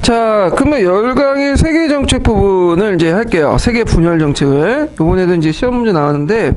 자, 그러면 열강의 세계 정책 부분을 이제 할게요. 세계 분열 정책을. 이번에도 이제 시험 문제 나왔는데,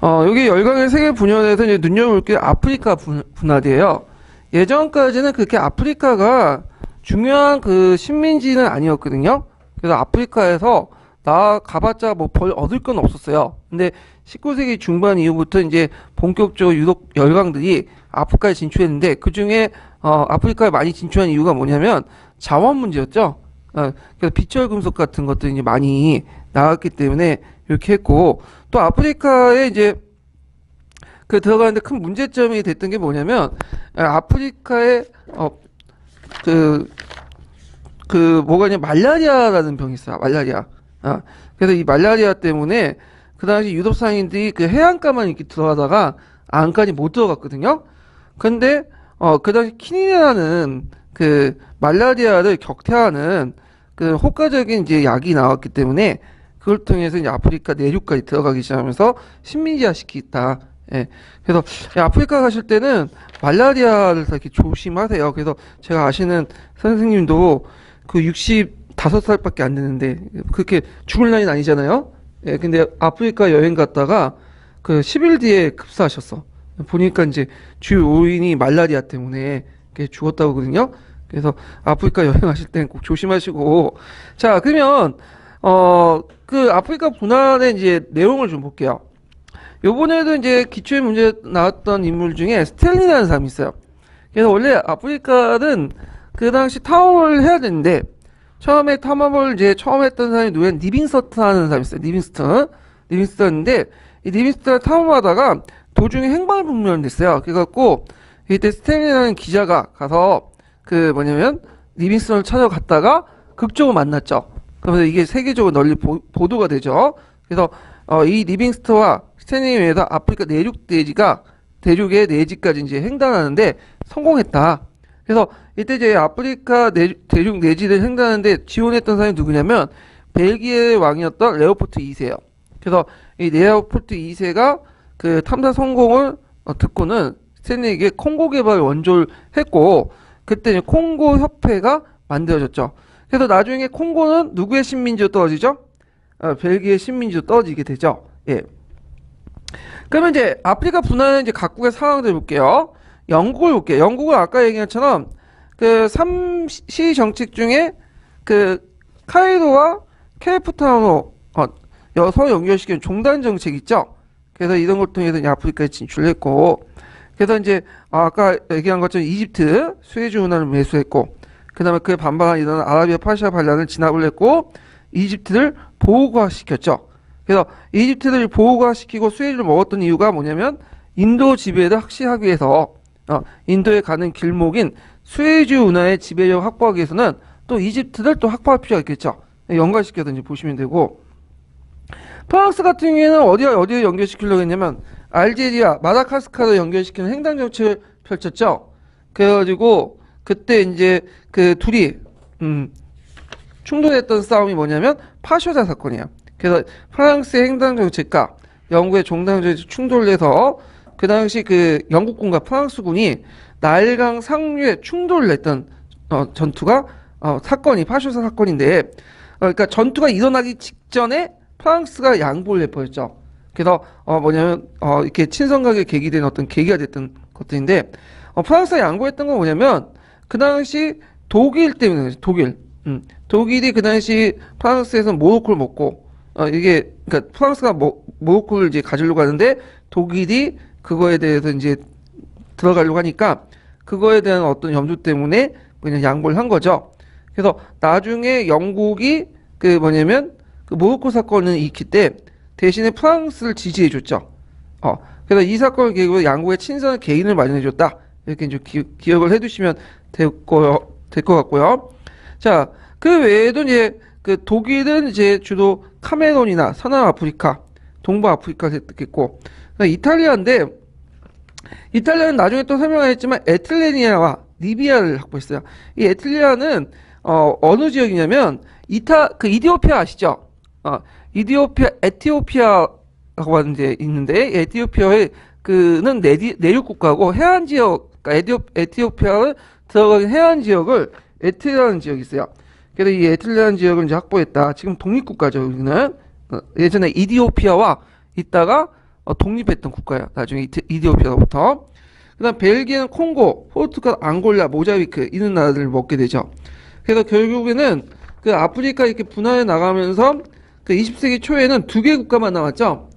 여기 열강의 세계 분열에서 이제 눈여볼 게 아프리카 분할이에요. 예전까지는 그렇게 아프리카가 중요한 그 식민지는 아니었거든요. 그래서 아프리카에서 나 가봤자 뭐 벌 얻을 건 없었어요. 근데 19세기 중반 이후부터 이제 본격적으로 유럽 열강들이 아프리카에 진출했는데, 그 중에 아프리카에 많이 진출한 이유가 뭐냐면 자원 문제였죠. 그래서 비철 금속 같은 것들이 이제 많이 나왔기 때문에 이렇게 했고, 또 아프리카에 이제 그 들어가는데 큰 문제점이 됐던 게 뭐냐면, 아프리카에 뭐가 있냐, 말라리아라는 병이 있어요. 말라리아. 그래서 이 말라리아 때문에 그 당시 유럽 상인들이 그 해안가만 이렇게 들어가다가 안까지 못 들어갔거든요. 근데 그 당시 키닌이라는 그 말라리아를 격퇴하는 그 효과적인 이제 약이 나왔기 때문에 그걸 통해서 이제 아프리카 내륙까지 들어가기 시작하면서 식민지화 시키겠다. 예. 그래서 아프리카 가실 때는 말라리아를 이렇게 조심하세요. 그래서 제가 아시는 선생님도 그 65살밖에 안 되는데 그렇게 죽을 나이는 아니잖아요. 예. 근데 아프리카 여행 갔다가 그 10일 뒤에 급사하셨어. 보니까 이제 주요 요인이 말라리아 때문에 죽었다고 하거든요. 그래서 아프리카 여행하실 때는 꼭 조심하시고. 자, 그러면 그 아프리카 분할의 이제 내용을 좀 볼게요. 요번에도 이제 기초의 문제 나왔던 인물 중에 스탠리라는 사람이 있어요. 그래서 원래 아프리카는 그 당시 탐험을 해야 되는데, 처음에 탐험을 이제 처음 했던 사람이 누구야? 리빙스턴이라는 사람이 있어요. 리빙스턴인데, 이 리빙스턴을 탐험하다가 도중에 행방을 불명됐어요. 그래갖고 이때 스탠리라는 기자가 가서 그 뭐냐면 리빙스턴을 찾아갔다가 극적으로 만났죠. 그러면서 이게 세계적으로 널리 보도가 되죠. 그래서 이 리빙스턴과 스탠리에 의해서 아프리카 대륙의 내지까지 이제 횡단하는데 성공했다. 그래서 이때 이제 아프리카 대륙 내지를 횡단하는데 지원했던 사람이 누구냐면 벨기에 왕이었던 레오포트 2세예요. 그래서 이 레오포트 2세가 그 탐사 성공을 듣고는 스탠리에게 콩고 개발 원조를 했고, 그때 이제 콩고 협회가 만들어졌죠. 그래서 나중에 콩고는 누구의 식민지로 떨어지죠? 벨기에 식민지로 떨어지게 되죠. 예. 그러면 이제 아프리카 분할은 이제 각국의 상황들 볼게요. 영국을 볼게요. 영국은 아까 얘기한 것처럼 그 3시 정책 중에 그 카이로와 케이프타운으로 서로 연결시키는 종단 정책 있죠. 그래서 이런 걸 통해서 이제 아프리카에 진출했고, 그래서 이제 아까 얘기한 것처럼 이집트 수에즈 운하를 매수했고, 그 다음에 그에 반발한 이런 아라비아 파시아 반란을 진압을 했고, 이집트를 보호화시켰죠. 그래서 이집트를 보호화시키고 수에즈를 먹었던 이유가 뭐냐면 인도 지배를 확실하기 위해서, 인도에 가는 길목인 수에즈 운하의 지배력 확보하기 위해서는 또 이집트를 또 확보할 필요가 있겠죠. 연관시켜서 이제 보시면 되고, 프랑스 같은 경우에는 어디에 연결시키려고 했냐면 알제리아, 마다가스카르 연결시키는 횡단 정책을 펼쳤죠. 그래가지고 그때 이제 그 둘이 충돌했던 싸움이 뭐냐면 파쇼자 사건이에요. 그래서 프랑스의 횡단 정책과 영국의 종단 정책 충돌해서 그 당시 그 영국군과 프랑스군이 나일강 상류에 충돌을 했던 전투가 사건이 파쇼자 사건인데, 그러니까 전투가 일어나기 직전에 프랑스가 양보를 해버렸죠. 그래서 뭐냐면 이렇게 친선각에 계기된 어떤 계기가 됐던 것들인데, 프랑스가 양보했던 건 뭐냐면 그 당시 독일 때문에 독일이 그 당시 프랑스에서 모로코를 먹고 이게 그러니까 프랑스가 모로코를 이제 가지려고 하는데 독일이 그거에 대해서 이제 들어가려고 하니까 그거에 대한 어떤 염두 때문에 그냥 양보를 한 거죠. 그래서 나중에 영국이 그 뭐냐면 그 모로코 사건을 일으킬 때 대신에 프랑스를 지지해줬죠. 그래서 이 사건을 계기로 양국의 친선 개인을 마련해줬다. 이렇게 이제 기억을 해두시면 될 것 같고요. 자, 그 외에도 이제 그 독일은 이제 주로 카메론이나 서남아프리카, 동부아프리카를 획득했고, 이탈리아인데 이탈리아는 나중에 또 설명하겠지만 에틀레니아와 리비아를 확보했어요. 이 에틀리아는 어느 지역이냐면 이디오피아 아시죠? 에티오피아라고 하는 데 있는데, 에티오피아의 그는 내륙 국가고 해안 지역, 그러니까 에티오피아를 들어가는 해안 지역을 에틸이라는 지역이 있어요. 그래서 이 에틸이라는 지역을 이제 확보했다. 지금 독립국가죠. 여기는 예전에 이디오피아와 있다가 독립했던 국가예요. 나중에 이디오피아로부터. 그다음 벨기에는 콩고, 포르투갈, 앙골라, 모자비크 이런 나라들을 먹게 되죠. 그래서 결국에는 그 아프리카 이렇게 분화해 나가면서 그 20세기 초에는 두 개 국가만 남았죠.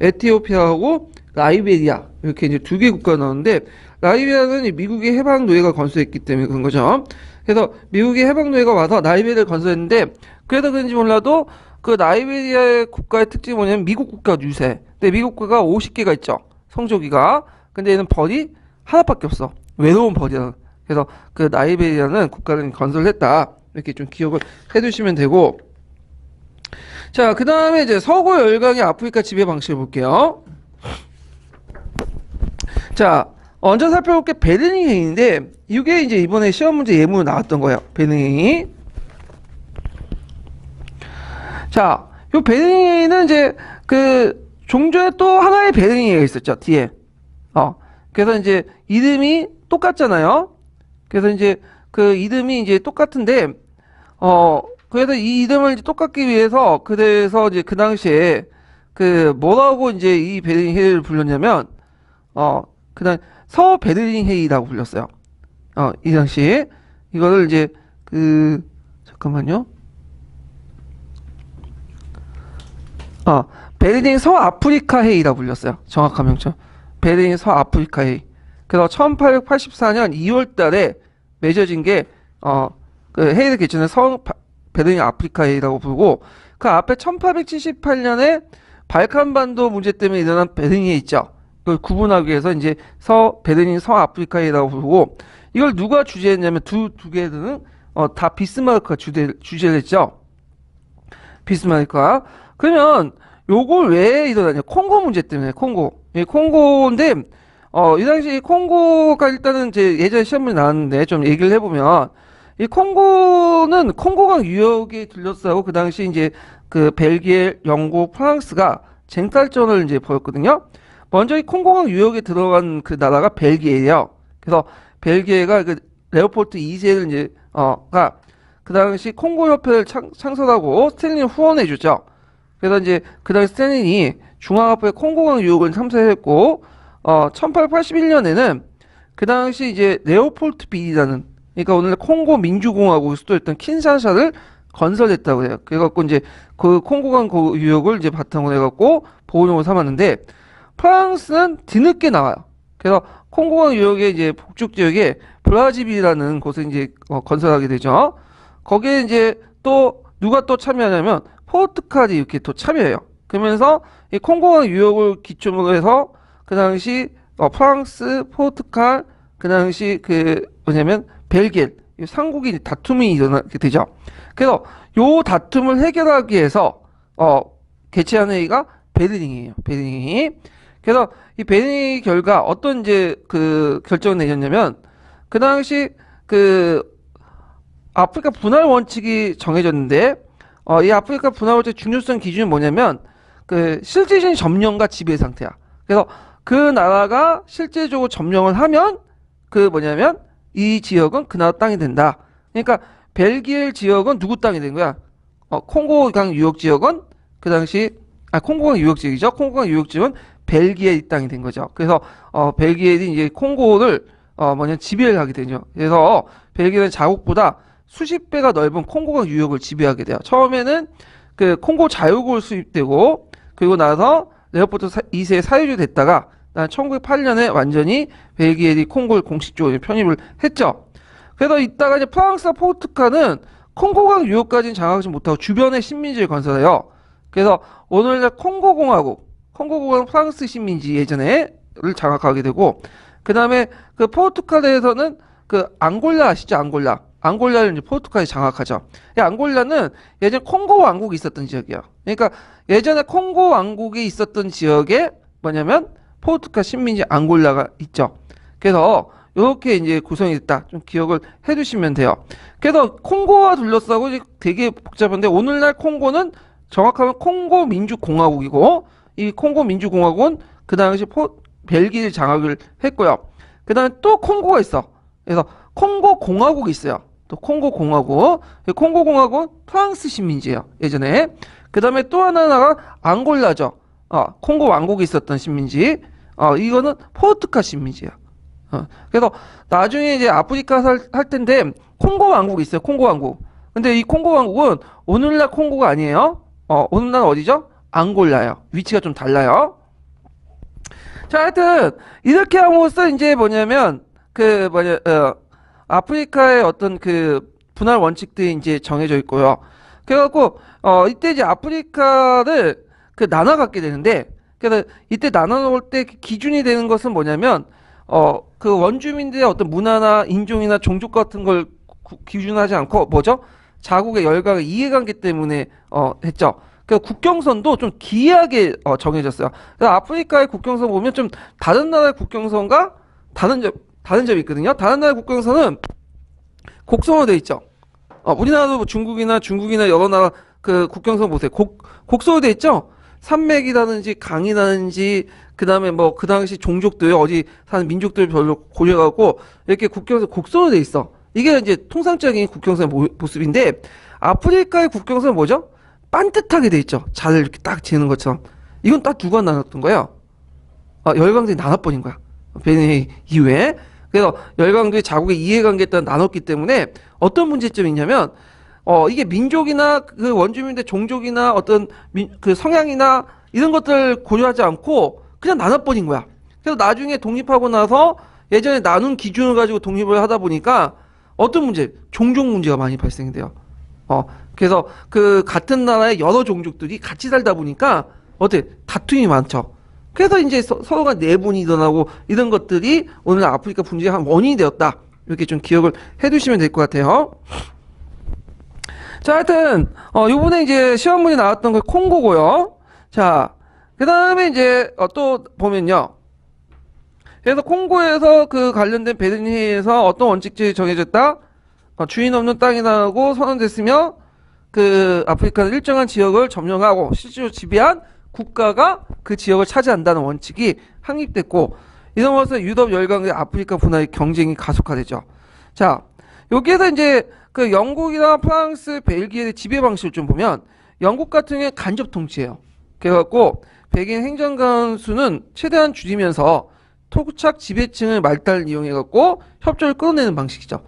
에티오피아하고 라이베리아 이렇게 이제 두 개 국가가 나오는데 라이베리아는 미국의 해방 노예가 건설했기 때문에 그런 거죠. 그래서 미국의 해방 노예가 와서 라이베리아를 건설했는데 그래서 그런지 몰라도 그 라이베리아의 국가의 특징이 뭐냐면 미국 국가 유세. 근데 미국 국가가 50개가 있죠. 성조기가. 근데 얘는 벌이 하나밖에 없어. 외로운 벌이야. 그래서 그 라이베리아는 국가를 건설했다. 이렇게 좀 기억을 해두시면 되고. 자, 그 다음에 이제 서구 열강의 아프리카 지배 방식을 볼게요. 자, 먼저 살펴볼 게 베르닝 회의인데, 이게 이제 이번에 시험 문제 예문으로 나왔던 거예요. 베르닝 회의. 자, 요 베르닝 회의는 이제 그 종전에 또 하나의 베르닝 회의가 있었죠. 뒤에. 그래서 이제 이름이 똑같잖아요. 그래서 이제 그 이름이 이제 똑같은데, 그래서 이 이름을 이제 똑같기 위해서, 그래서 이제 그 당시에 그 뭐라고 이제 이 베르닝 회의를 불렀냐면, 그다음 서 베르닝 회의라고 불렸어요. 이 당시에 이거를 이제 잠깐만요. 베르닝 서아프리카 회의라고 불렸어요. 정확한 명칭. 베르닝 서아프리카 회의. 그래서 1884년 2월 달에 맺어진 게, 그 회의를 개최는 베르닝 아프리카 회의라고 부르고, 그 앞에 1878년에 발칸반도 문제 때문에 일어난 베르닝 회의 있죠. 그걸 구분하기 위해서 이제 베르닝 서아프리카 회의라고 부르고, 이걸 누가 주재했냐면 두 개들은, 다 비스마르크가 주재를 했죠. 비스마르크가. 그러면 요걸 왜 일어나냐? 콩고 문제 때문에, 콩고. 예, 콩고인데, 이 당시 콩고가 일단은 제 예전 시험문에 나왔는데 좀 얘기를 해보면, 이 콩고는 콩고강 유역에 둘러싸고 그 당시 이제 그 벨기에, 영국, 프랑스가 쟁탈전을 이제 벌였거든요. 먼저 이 콩고강 유역에 들어간 그 나라가 벨기에예요. 그래서 벨기에가 그 레오폴트 2세를 이제 그 당시 콩고 협회를 창설하고 스탠린을 후원해주죠. 그래서 이제 그 당시 스탠린이 중앙아프리카 콩고강 유역을 참사했고, 1881년에는 그 당시 이제 레오폴트 B라는, 그러니까 오늘날 콩고 민주공화국의 수도였던 킨샤사를 건설했다고 해요. 그래갖고 이제 그 콩고강 유역을 이제 바탕으로 해갖고 보호용으로 삼았는데, 프랑스는 뒤늦게 나와요. 그래서 콩고강 유역의 이제 북쪽 지역에 브라지비라는 곳을 이제 건설하게 되죠. 거기에 이제 또 누가 또 참여하냐면 포르투갈이 이렇게 또 참여해요. 그러면서 이 콩고강 유역을 기초로 해서 그 당시 프랑스, 포르투갈, 그 당시 벨기에 이 삼국이 다툼이 일어나게 되죠. 그래서 요 다툼을 해결하기 위해서 개최한 회의가 베르닝이에요. 베르닝이. 그래서 이 베르닝 결과 어떤 이제 그 결정을 내렸냐면, 그 당시 그 아프리카 분할 원칙이 정해졌는데, 이 아프리카 분할 원칙 중요성 기준이 뭐냐면 그 실질적인 점령과 지배 상태야. 그래서 그 나라가 실제적으로 점령을 하면 이 지역은 그 나라 땅이 된다. 그러니까 벨기에 지역은 누구 땅이 된 거야? 콩고강 유역 지역은 그 당시 콩고강 유역 지역이죠. 콩고강 유역 지역은 벨기에 땅이 된 거죠. 그래서 벨기에이 이제 콩고를 지배를 하게 되죠. 그래서 벨기에는 자국보다 수십 배가 넓은 콩고강 유역을 지배하게 돼요. 처음에는 그 콩고 자유국을 수입되고, 그리고 나서 레오폴트 2세 사유주 됐다가 1908년에 완전히 벨기에이 콩고를 공식적으로 편입을 했죠. 그래서 이따가 이제 프랑스와 포르투갈은 콩고강 유역까지는 장악하지 못하고 주변에 식민지를 건설해요. 그래서 오늘날 콩고공화국 프랑스 식민지 예전에를 장악하게 되고, 그 다음에 그 포르투갈에서는 그 앙골라 아시죠? 앙골라를 이제 포르투갈이 장악하죠. 이 앙골라는 예전 콩고 왕국이 있었던 지역이에요. 그러니까 예전에 콩고 왕국이 있었던 지역에 포르투갈 식민지 앙골라가 있죠. 그래서 이렇게 이제 구성이 됐다. 좀 기억을 해두시면 돼요. 그래서 콩고와 둘러싸고 되게 복잡한데, 오늘날 콩고는 정확하면 콩고 민주공화국이고, 이 콩고 민주공화국은 그 당시 벨기에 장악을 했고요. 그 다음에 또 콩고가 있어. 그래서 콩고 공화국이 있어요. 또 콩고 공화국. 콩고 공화국은 프랑스 식민지예요. 예전에. 그다음에 또 하나가 앙골라죠. 콩고 왕국이 있었던 식민지. 이거는 포르투갈 식민지예요. 그래서 나중에 이제 아프리카 할 텐데 콩고 왕국이 있어요. 콩고 왕국. 근데 이 콩고 왕국은 오늘날 콩고가 아니에요. 오늘날 어디죠? 앙골라예요. 위치가 좀 달라요. 자, 하여튼 이렇게 함으로써 이제 뭐냐면 아프리카의 어떤 그 분할 원칙들이 이제 정해져 있고요. 그래갖고 이때 이제 아프리카를 그 나눠 갖게 되는데, 그래서 이때 나눠 놓을 때 기준이 되는 것은 뭐냐면 그 원주민들의 어떤 문화나 인종이나 종족 같은 걸 기준하지 않고 뭐죠? 자국의 열강의 이해관계 때문에 했죠. 그 국경선도 좀 기이하게 정해졌어요. 그래서 아프리카의 국경선 보면 좀 다른 나라의 국경선과 다른 점이 있거든요. 다른 나라의 국경선은 곡선으로 돼 있죠. 우리나라도 뭐 중국이나 여러 나라 그 국경선 보세요. 곡선으로 돼 있죠. 산맥이라든지 강이라든지 그다음에 뭐 그 당시 종족들 어디 사는 민족들 별로 고려하고 이렇게 국경선 곡선으로 돼 있어. 이게 이제 통상적인 국경선의 모습인데 아프리카의 국경선은 뭐죠? 반듯하게 돼 있죠. 잘 이렇게 딱 지는 것처럼. 이건 딱 누가 나눴던 거예요? 열강들이 나눠버린 거야. 베네 이후에. 그래서 열강들이 자국의 이해관계에 따라 나눴기 때문에 어떤 문제점이 있냐면 이게 민족이나 그 원주민들 종족이나 어떤 그 성향이나 이런 것들 고려하지 않고 그냥 나눠버린 거야. 그래서 나중에 독립하고 나서 예전에 나눈 기준을 가지고 독립을 하다 보니까 어떤 문제? 종족 문제가 많이 발생돼요. 그래서 그 같은 나라의 여러 종족들이 같이 살다 보니까 다툼이 많죠. 그래서 이제 서로가 내분이 일어나고 이런 것들이 오늘 아프리카 분쟁의 한 원인이 되었다. 이렇게 좀 기억을 해두시면 될 것 같아요. 자, 하여튼 요번에 이제 시험 문제 나왔던 거 콩고고요. 자, 그 다음에 이제 또 보면요. 그래서 콩고에서 그 관련된 베를린 회의에서 어떤 원칙들이 정해졌다? 주인 없는 땅이 나오고 선언됐으며 그 아프리카는 일정한 지역을 점령하고 실제로 지배한 국가가 그 지역을 차지한다는 원칙이 확립됐고, 이러면서 유럽 열강의 아프리카 분화의 경쟁이 가속화되죠. 자, 여기에서 이제 그 영국이나 프랑스, 벨기에의 지배 방식을 좀 보면 영국 같은 경우에 간접 통치예요. 그래갖고 백인 행정관 수는 최대한 줄이면서 토착 지배층을 말단을 이용해갖고 협조를 끌어내는 방식이죠.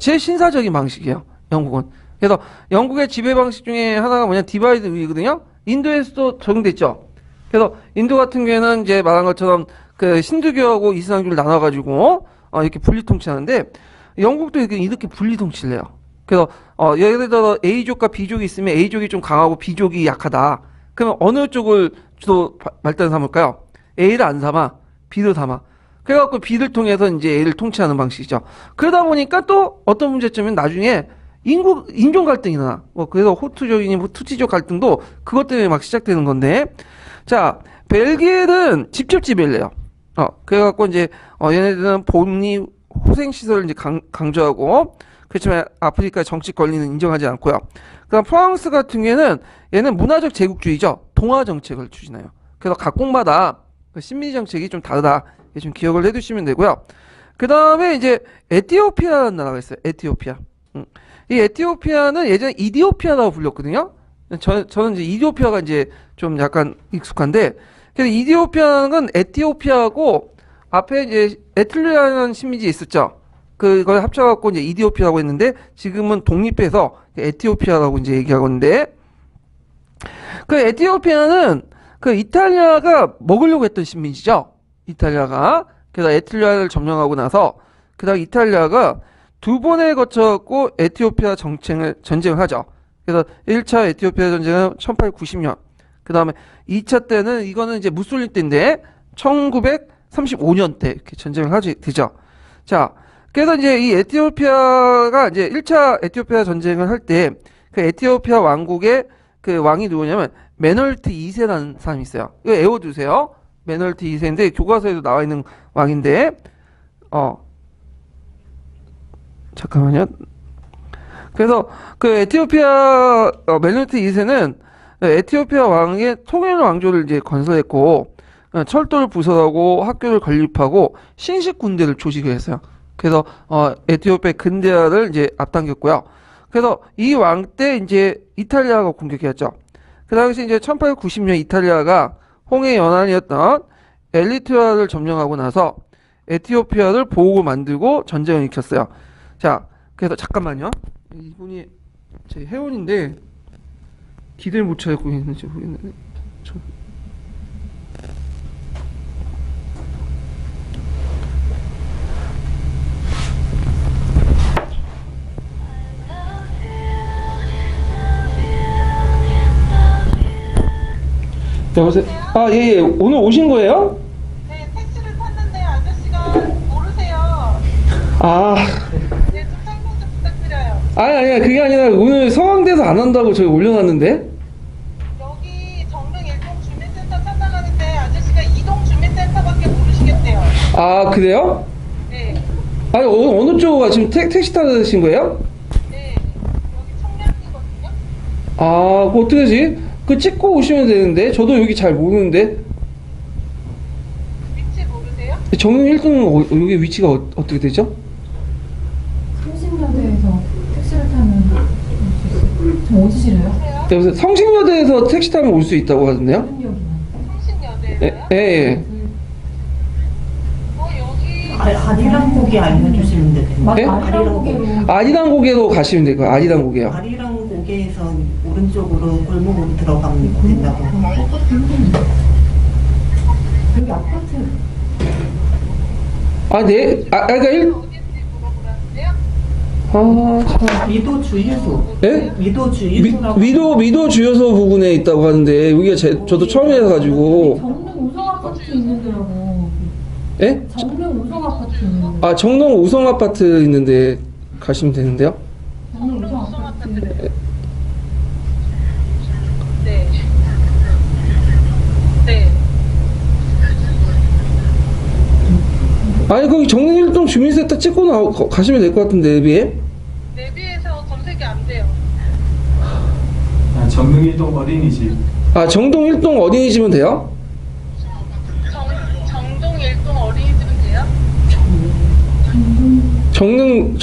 제일 신사적인 방식이에요. 영국은. 그래서 영국의 지배 방식 중에 하나가 뭐냐, 디바이드 룰이거든요. 인도에서도 적용됐죠. 그래서 인도 같은 경우에는 이제 말한 것처럼 그 힌두교하고 이슬람교를 나눠가지고 이렇게 분리 통치하는데 영국도 이렇게 분리 통치를 해요. 그래서 예를 들어 A족과 B족이 있으면 A족이 좀 강하고 B족이 약하다. 그러면 어느 쪽을 주로 말단 삼을까요? A를 안 삼아, B를 삼아. 그래갖고 B를 통해서 이제 A를 통치하는 방식이죠. 그러다 보니까 또 어떤 문제점은 나중에 인종 갈등이 나. 그래서 호투족이니 투치족 갈등도 그것 때문에 막 시작되는 건데. 자, 벨기에는 직접 지배를 해요. 그래갖고 이제 얘네들은 복리 후생시설을 이제 강조하고, 그렇지만 아프리카의 정치 권리는 인정하지 않고요. 그다음 프랑스 같은 경우에는 얘는 문화적 제국주의죠. 동화 정책을 추진해요. 그래서 각국마다 그 식민지 정책이 좀 다르다. 좀 기억을 해두시면 되고요. 그 다음에 이제 에티오피아라는 나라가 있어요. 에티오피아. 이 에티오피아는 예전에 이디오피아라고 불렸거든요. 저는 이제 이디오피아가 이제 좀 약간 익숙한데, 그래서 이디오피아는 에티오피아하고 앞에 이제 에틸리아라는 식민지 있었죠. 그걸 합쳐갖고 이제 이디오피아라고 했는데 지금은 독립해서 에티오피아라고 이제 얘기하고 있는데, 그 에티오피아는 그 이탈리아가 먹으려고 했던 식민지죠. 이탈리아가. 그래서 에틸리아를 점령하고 나서 그다음 이탈리아가 두 번에 거쳐갖고 에티오피아 전쟁을 하죠. 그래서 1차 에티오피아 전쟁은 1890년. 그 다음에 2차 때는 이거는 이제 무솔리니 때인데 1935년 때 이렇게 전쟁을 하게 되죠. 자, 그래서 이제 이 에티오피아가 이제 1차 에티오피아 전쟁을 할 때 그 에티오피아 왕국의 그 왕이 누구냐면 메널트 2세라는 사람이 있어요. 이거 외워두세요. 메널트 2세인데 교과서에도 나와 있는 왕인데, 잠깐만요. 그래서 그 에티오피아 메널트 2세는 에티오피아 왕의 통일 왕조를 이제 건설했고, 철도를 부설하고 학교를 건립하고 신식 군대를 조직을 했어요. 그래서 에티오피아 근대화를 이제 앞당겼고요. 그래서 이 왕 때 이제 이탈리아가 공격했죠. 그 당시 이제 1890년 이탈리아가 홍해 연안이었던 엘리트라를 점령하고 나서 에티오피아를 보호고 만들고 전쟁을 일으켰어요. 자, 그래서 잠깐만요. 이분이 제 회원인데 기대를 못 찾고 있는지 모르겠는데. 여보세요? 아, 예, 예. 오늘 오신 거예요? 네, 택시를 탔는데 아저씨가 모르세요. 아, 네, 좀 설명 좀 부탁드려요. 아니야. 그게 아니라 오늘 서강대에서 안 한다고 저희 올려놨는데? 여기 정릉 1동 주민센터 찾아가는데 아저씨가 2동 주민센터밖에 모르시겠대요. 아, 그래요? 네, 아니, 어느 쪽으로 지금 택시 타신 거예요? 네, 여기 청량리거든요. 아, 그거 어떻게 하지? 그 찍고 오시면 되는데, 저도 여기 잘 모르는데. 위치 모르세요? 정릉 1동은 여기 위치가 어떻게 되죠? 30여대에서 택시를 타면 좀 어디시래요? 보세요. 여보세요? 성신여대에서 택시 타면 올 수 있다고 하던데요? 여기나. 성신여대에서요? 예. 여기 아리랑 고개 알려주시면 됩니다. 네? 아리랑 고개로. 아리랑 고개로 가시면 될 거예요. 아리랑 고개요. 아리랑 고개에서 오른쪽으로 골목으로 들어가면 된다고. 여기 아파트. 네. 그러니까 어딘지 물어보라는데요? 참. 미도 주유소. 예? 미도 주유소라고. 미도 주요소 부근에 있다고 하는데, 여기가 저도 처음에 가가지고. 정릉 우성 아파트 있는 데라고. 예? 정릉 우성 아파트 있는 데. 아, 정릉 우성 아파트 있는데 가시면 되는데요? 정릉 우성 아파트. 네. 네. 아니, 거기 정릉 1동 주민센터 찍고 가시면 될 것 같은데, 내비에? 내비에서 검색이 안 돼요. 정릉 1동 어린이집. 아, 정동 1동 어린이집은 돼요? 정동 1동 어린이집은 돼요? 정릉